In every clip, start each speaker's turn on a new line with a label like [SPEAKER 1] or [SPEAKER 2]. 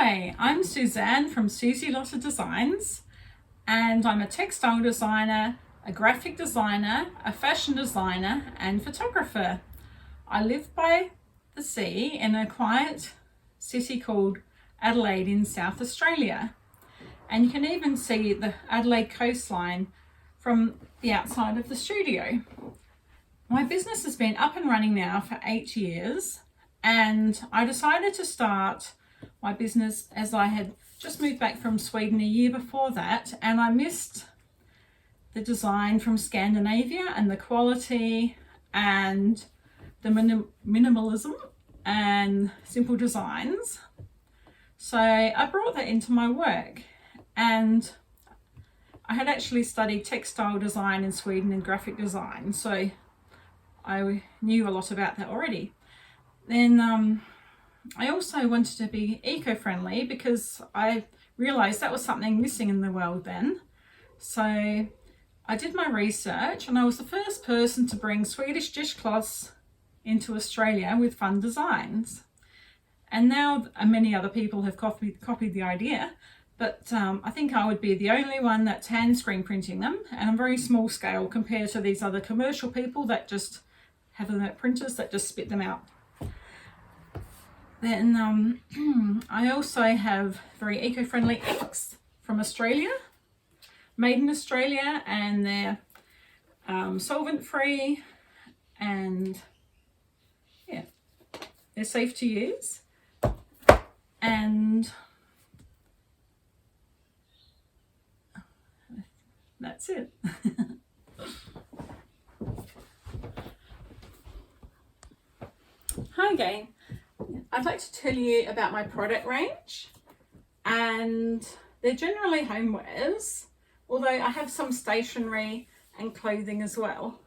[SPEAKER 1] Hi, I'm Suzanne from Susielottadesigns, and I'm a textile designer, a graphic designer, a fashion designer and photographer. I live by the sea in a quiet city called Adelaide in South Australia, and you can even see the Adelaide coastline from the outside of the studio. My business has been up and running now for 8 years, and I decided to start my business as I had just moved back from Sweden a year before that, and I missed the design from Scandinavia and the quality and the minimalism and simple designs. So I brought that into my work, and I had actually studied textile design in Sweden and graphic design, so I knew a lot about that already. Then I also wanted to be eco-friendly because I realized that was something missing in the world then. So I did my research, and I was the first person to bring Swedish dishcloths into Australia with fun designs. And now many other people have copied the idea, but I think I would be the only one that's hand screen printing them, and a very small scale compared to these other commercial people that just have them at printers that just spit them out. Then I also have very eco-friendly inks from Australia, made in Australia, and they're solvent-free, and yeah, they're safe to use. And that's it. Hi again. I'd like to tell you about my product range, and they're generally homewares, although I have some stationery and clothing as well.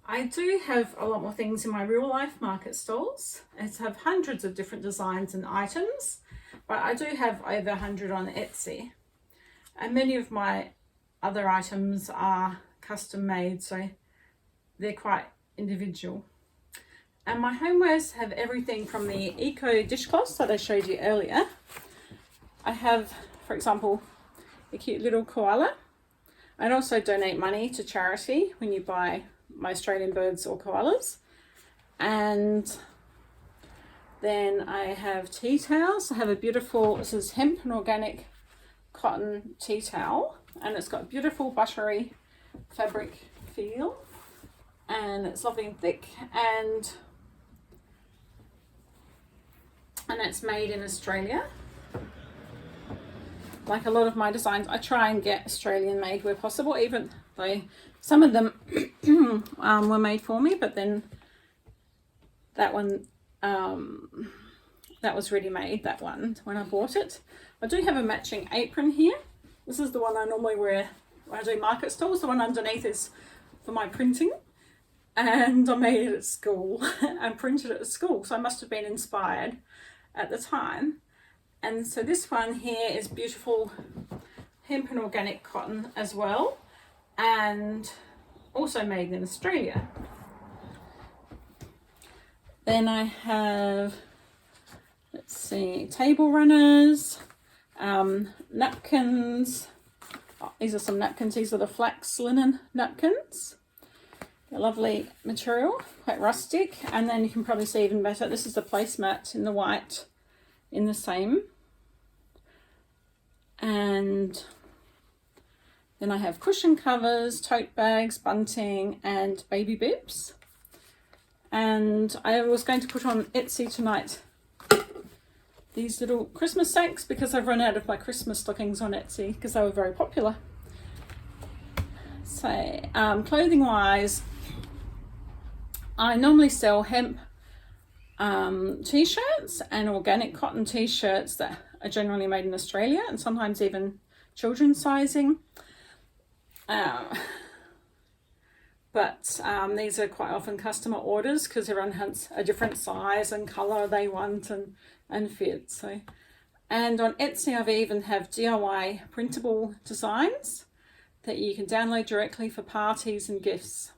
[SPEAKER 1] I do have a lot more things in my real life market stalls. I have hundreds of different designs and items, but I do have over 100 on Etsy, and many of my other items are custom made, so they're quite individual. And my homewares have everything from the eco dishcloths that I showed you earlier. I have, for example, a cute little koala. I'd also donate money to charity when you buy my Australian birds or koalas. And then I have tea towels. I have a beautiful, this is hemp and organic cotton tea towel, and it's got a beautiful buttery fabric feel, and it's lovely and thick, and it's made in Australia. Like a lot of my designs, I try and get Australian made where possible, even though some of them were made for me, but then that one, that was ready made, that one, when I bought it. I do have a matching apron here. This is the one I normally wear when I do market stalls. The one underneath is for my printing, and I made it at school and printed it at school, so I must have been inspired at the time. And so this one here is beautiful hemp and organic cotton as well, and also made in Australia. Then I have, let's see, table runners, napkins. Oh, these are some napkins. These are the flax linen napkins. A lovely material, quite rustic. And then you can probably see even better, this is the placemat in the white in the same. And then I have cushion covers, tote bags, bunting and baby bibs. And I was going to put on Etsy tonight these little Christmas sacks, because I've run out of my Christmas stockings on Etsy because they were very popular. So clothing wise, I normally sell hemp t-shirts and organic cotton t-shirts that are generally made in Australia, and sometimes even children's sizing. But these are quite often customer orders because everyone has a different size and colour they want and fit. So, and on Etsy I've even have DIY printable designs that you can download directly for parties and gifts.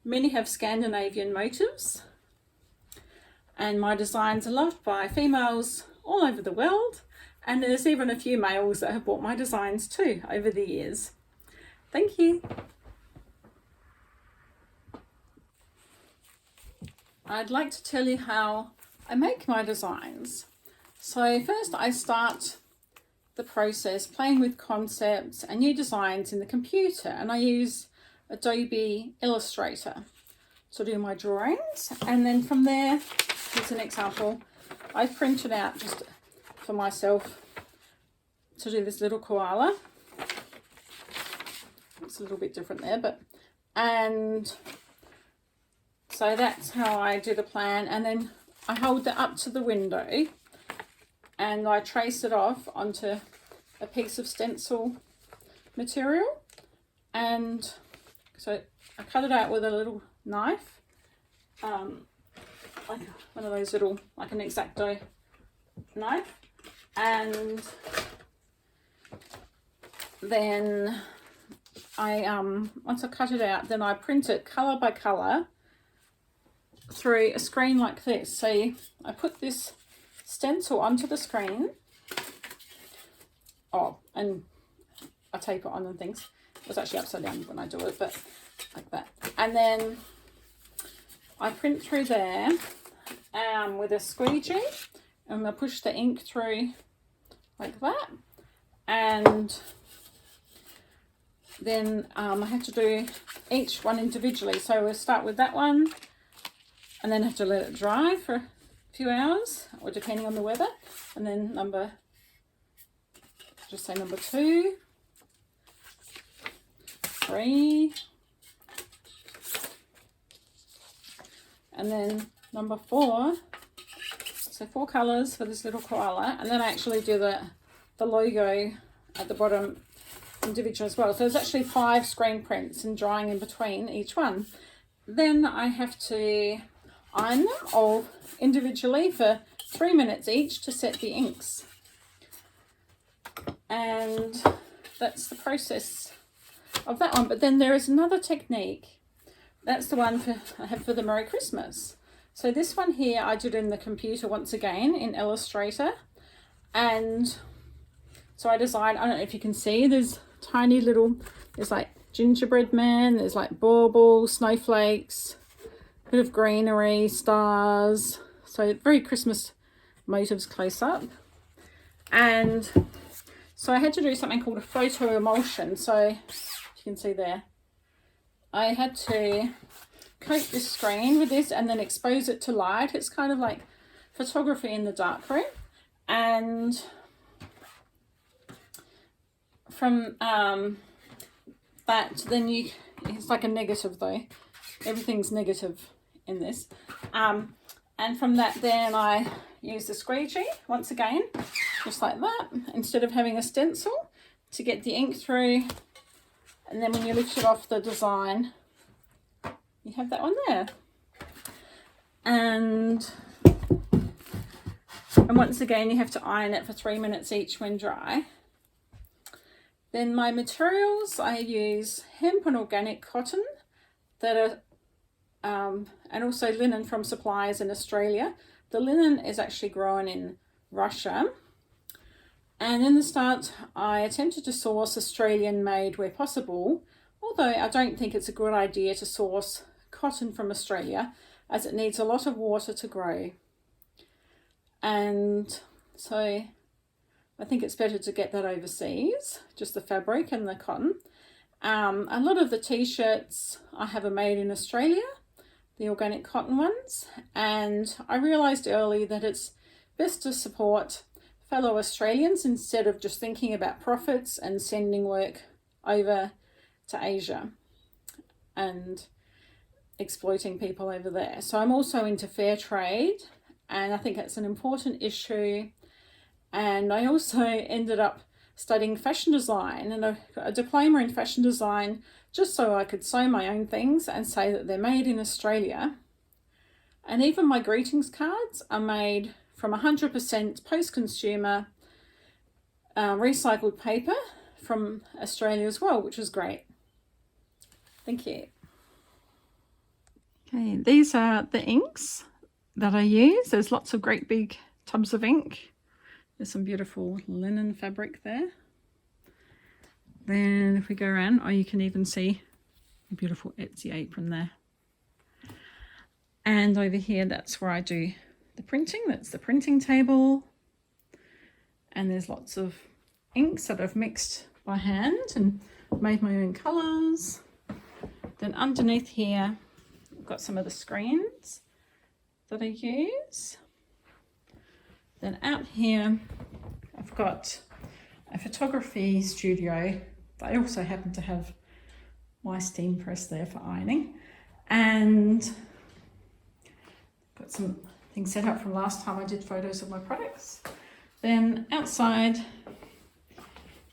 [SPEAKER 1] Many have Scandinavian motifs. and my designs are loved by females all over the world, and there's even a few males that have bought my designs too over the years. Thank you. I'd like to tell you how I make my designs. So first I start the process playing with concepts and new designs in the computer, and I use Adobe Illustrator to do my drawings. And then from there, here's an example. I've printed out just for myself to do this little koala. It's a little bit different there, but, and so that's how I do the plan. And then I hold that up to the window and I trace it off onto a piece of stencil material. And so I cut it out with a little knife, like one of those little, like an X-Acto knife. And then I, once I cut it out, then I print it colour by colour through a screen like this. So I put this stencil onto the screen. Oh, and I tape it on and things. It was actually upside down when I do it, but like that. And then I print through there with a squeegee, and I push the ink through like that. And then I have to do each one individually. So we'll start with that one, and then have to let it dry for a few hours, or depending on the weather. And then just say number 2, 3, and then number 4. So 4 colours for this little koala, and then I actually do the logo at the bottom individual as well. So there's actually 5 screen prints and drying in between each one. Then I have to iron them all individually for 3 minutes each to set the inks. And that's the process of that one. But then there is another technique. That's the one I have for the Merry Christmas. So this one here I did in the computer once again in Illustrator. And so I designed, I don't know if you can see, there's tiny little, there's like gingerbread man, there's like baubles, snowflakes, a bit of greenery, stars. So very Christmas motives close up. And so I had to do something called a photo emulsion. So you can see there, I had to coat this screen with this and then expose it to light. It's kind of like photography in the darkroom. And from that, then it's like a negative though. Everything's negative in this. And from that, then I use the squeegee once again, just like that, instead of having a stencil, to get the ink through. And then when you lift it off the design, you have that one there. And once again, you have to iron it for 3 minutes each when dry. Then my materials, I use hemp and organic cotton that are and also linen from suppliers in Australia. The linen is actually grown in Russia. And in the start, I attempted to source Australian made where possible, although I don't think it's a good idea to source cotton from Australia, as it needs a lot of water to grow. And so I think it's better to get that overseas, just the fabric and the cotton. A lot of the t-shirts I have are made in Australia, the organic cotton ones, and I realised early that it's best to support fellow Australians instead of just thinking about profits and sending work over to Asia and exploiting people over there. So I'm also into fair trade, and I think that's an important issue. And I also ended up studying fashion design, and I got a diploma in fashion design just so I could sew my own things and say that they're made in Australia. And even my greetings cards are made from 100% post-consumer recycled paper from Australia as well, which is great. Thank you. Okay, these are the inks that I use. There's lots of great big tubs of ink. There's some beautiful linen fabric there. Then if we go around, oh, you can even see a beautiful Etsy apron there. And over here, that's where I do the printing. That's the printing table. And there's lots of inks that I've mixed by hand and made my own colours. Then underneath here, I've got some of the screens that I use. Then out here, I've got a photography studio. They also happen to have my steam press there for ironing. And got some things set up from last time I did photos of my products. Then outside,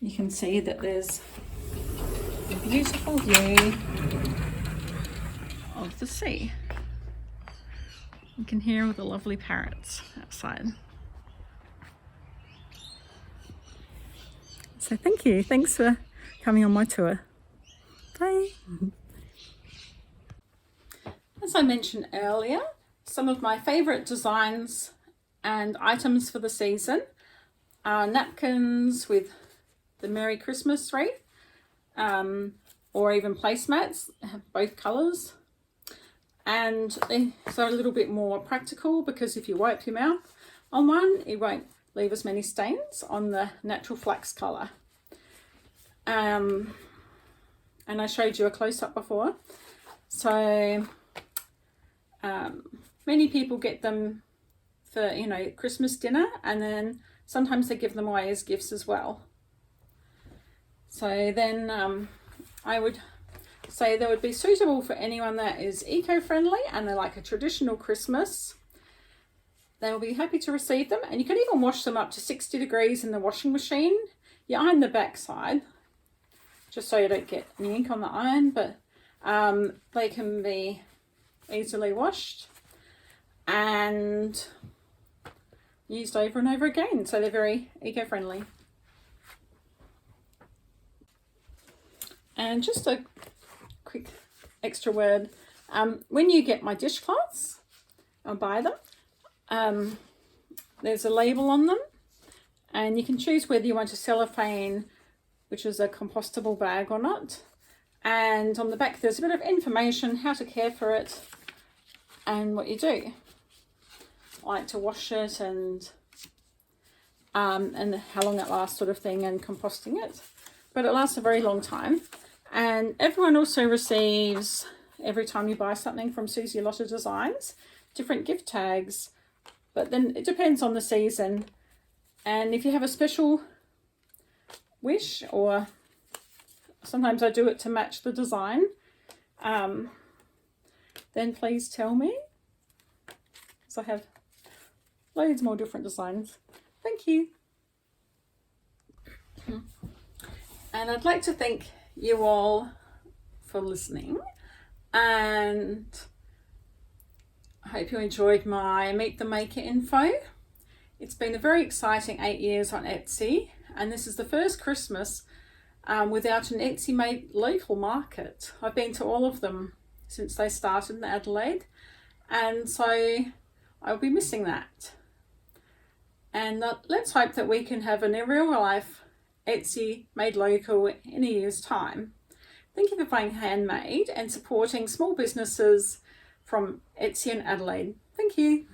[SPEAKER 1] you can see that there's a beautiful view of the sea. You can hear all the lovely parrots outside. So thank you. Thanks for coming on my tour. Bye. As I mentioned earlier, some of my favourite designs and items for the season are napkins with the Merry Christmas wreath, or even placemats, have both colours. And they're a little bit more practical because if you wipe your mouth on one, it won't leave as many stains on the natural flax colour. And I showed you a close-up before. So many people get them for, you know, Christmas dinner, and then sometimes they give them away as gifts as well. So then I would say they would be suitable for anyone that is eco-friendly and they like a traditional Christmas. They will be happy to receive them, and you can even wash them up to 60 degrees in the washing machine. You iron the back side just so you don't get any ink on the iron, but they can be easily washed and used over and over again, so they're very eco-friendly. And just a quick extra word, when you get my dishcloths or buy them, there's a label on them, and you can choose whether you want a cellophane, which is a compostable bag, or not. And on the back there's a bit of information, how to care for it and what you do, like to wash it and how long it lasts, sort of thing, and composting it. But it lasts a very long time. And everyone also receives, every time you buy something from Susielottadesigns, different gift tags. But then it depends on the season. And if you have a special wish, or sometimes I do it to match the design, then please tell me, because I have loads more different designs. Thank you. And I'd like to thank you all for listening, and I hope you enjoyed my Meet the Maker info. It's been a very exciting 8 years on Etsy, and this is the first Christmas without an Etsy made local market. I've been to all of them since they started in Adelaide, and so I'll be missing that. And let's hope that we can have a real life Etsy made local in a year's time. Thank you for buying handmade and supporting small businesses from Etsy in Adelaide. Thank you.